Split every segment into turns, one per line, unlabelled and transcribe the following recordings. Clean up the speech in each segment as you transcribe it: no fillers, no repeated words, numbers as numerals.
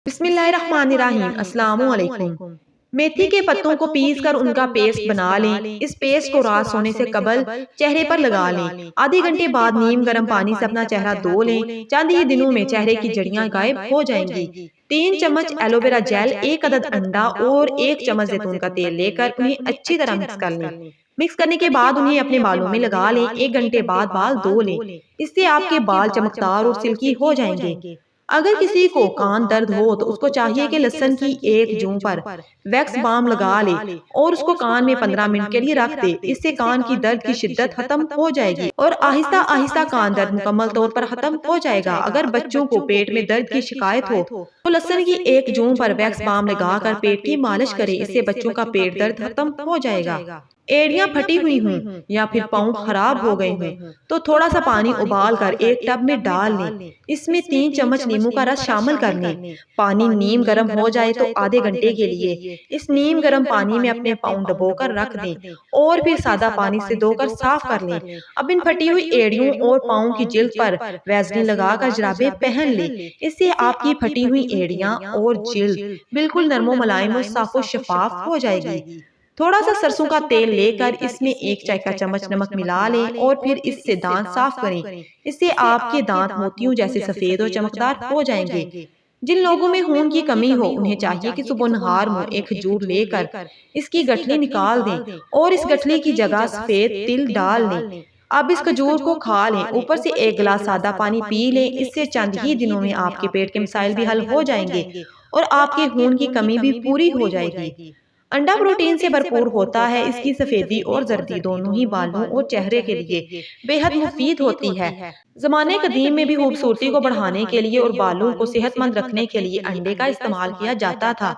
बिस्मिल्लाहिर्रहमानिर्रहीम। अस्सलामु अलैकुम। मेथी के पत्तों को पीस कर उनका पेस्ट बना लें। इस पेस्ट को रात सोने से कबल चेहरे पर लगा लें। आधे घंटे बाद नीम गर्म पानी से अपना चेहरा धो लें। चंद ही दिनों में चेहरे की जड़ियां गायब हो जाएंगी। 3 चम्मच एलोवेरा जेल, 1 अदद अंडा और 1 चम्मच जैतून का तेल लेकर उन्हें अच्छी तरह मिक्स कर लें। मिक्स करने के बाद उन्हें अपने बालों में लगा लें। 1 घंटे बाद बाल धो लें। इससे आपके बाल चमकदार और सिल्की हो जाएंगे। अगर किसी को कान दर्द हो तो उसको चाहिए कि लहसुन की 1 जूं पर वैक्स बाम लगा ले और उसको कान में 15 मिनट के लिए रख दे। इससे कान की दर्द की शिद्दत खत्म हो जाएगी और आहिस्ता आहिस्ता कान दर्द मुकम्मल तौर पर खत्म हो जाएगा। अगर बच्चों को पेट में दर्द की शिकायत हो तो लहसुन की 1 जूं पर वैक्स बाम लगाकर पेट की मालिश करें। इससे बच्चों का पेट दर्द खत्म हो जाएगा। एड़ियां फटी हुई हों या फिर पाँव खराब हो गए हों तो थोड़ा सा पानी उबाल कर एक टब में डाल लें। इसमें 3 चम्मच नींबू का रस शामिल कर लें। पानी नीम गर्म हो जाए तो आधे घंटे के लिए इस नीम गर्म पानी में अपने पाँव डुबोकर रख दें और फिर सादा पानी से धोकर साफ कर लें। अब इन फटी हुई एड़ियों और पाँव की जिल्द पर वैसलीन लगाकर जराबे पहन लें। इससे आपकी फटी हुई एड़ियां और जिल्द बिल्कुल नरमो मुलायम और साफो शफाफ हो जाएगी। थोड़ा सा सरसों का तेल लेकर इसमें 1 चाय का चम्मच नमक मिला लें और फिर इससे दांत साफ करें। इससे आपके दांत मोतियों जैसे सफेद और चमकदार हो जाएंगे। जिन लोगों में खून की कमी हो उन्हें चाहिए कि सुबह नहार मुंह एक खजूर लेकर इसकी गठली निकाल दें और इस गठली की जगह सफेद तिल डाल लें। अब इस खजूर को खा लें। ऊपर से 1 गिलास सादा पानी पी लें। इससे चंद ही दिनों में आपके पेट के मसाइल भी हल हो जाएंगे और आपके खून की कमी भी पूरी हो जाएगी। अंडा प्रोटीन से भरपूर होता है। इसकी सफेदी और जर्दी दोनों ही बालों और चेहरे के लिए बेहद मुफीद होती है। जमाने कदीम में भी खूबसूरती को बढ़ाने के लिए और बालों को सेहतमंद रखने के लिए अंडे का इस्तेमाल किया जाता था।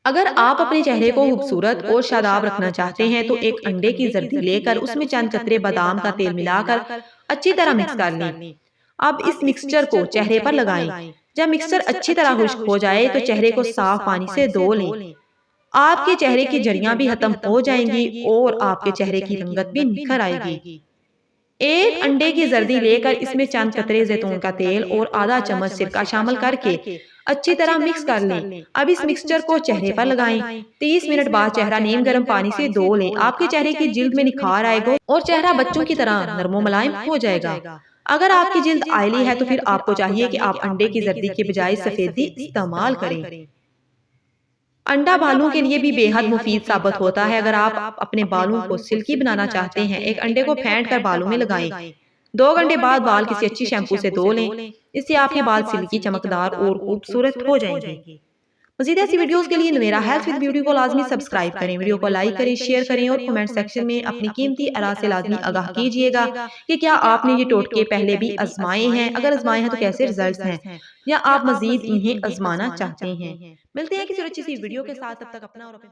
अगर आप अपने चेहरे को खूबसूरत और शादाब रखना चाहते हैं तो एक अंडे की जर्दी लेकर उसमें चंद कतरे बादाम का तेल मिलाकर अच्छी तरह मिक्स कर लें। अब इस मिक्सचर को चेहरे पर लगाएं। जब मिक्सचर अच्छी तरह खुश्क हो जाए तो चेहरे को साफ पानी से धो लें। आपके चेहरे की जड़ियां भी खत्म हो जाएंगी और आपके चेहरे की रंगत भी निखर आएगी। 1 अंडे की जर्दी लेकर इसमें चंद कतरे जैतून का तेल और आधा चम्मच सिरका शामिल करके अच्छी तरह मिक्स कर लें। अब इस मिक्सचर को चेहरे पर लगाएं। 30 मिनट बाद चेहरा नीम गर्म पानी से धो लें। आपके चेहरे की जिल्द में निखार आएगा और चेहरा बच्चों की तरह नरमो मुलायम हो जाएगा। अगर आपकी जिल्द आयली है तो फिर आपको चाहिए कि आप अंडे की जर्दी के बजाय सफेदी इस्तेमाल करें। अंडा बालों के लिए भी बेहद मुफीद साबित होता है। अगर आप अपने बालों को सिल्की बनाना चाहते हैं, एक अंडे को फेंट कर बालों में लगाएं। 2 घंटे बाद बाल किसी अच्छी शैम्पू से धो लें। इससे आपके बाल सिल्की, चमकदार और खूबसूरत हो जाएंगे। मज़ीद ऐसी वीडियोस के लिए मेरा हेल्थ विद ब्यूटी को लाजमी सब्सक्राइब करें। वीडियो को लाइक करें, शेयर करें और कमेंट सेक्शन में अपनी कीमती आरा से लाजमी आगाह कीजिएगा कि क्या आपने ये टोटके पहले भी आजमाए हैं। अगर आजमाए हैं तो कैसे रिजल्ट्स हैं या आप मजीद इन्हें आजमाना चाहते हैं। मिलते हैं किसी अच्छी सी वीडियो के साथ। तब तक अपना और अपने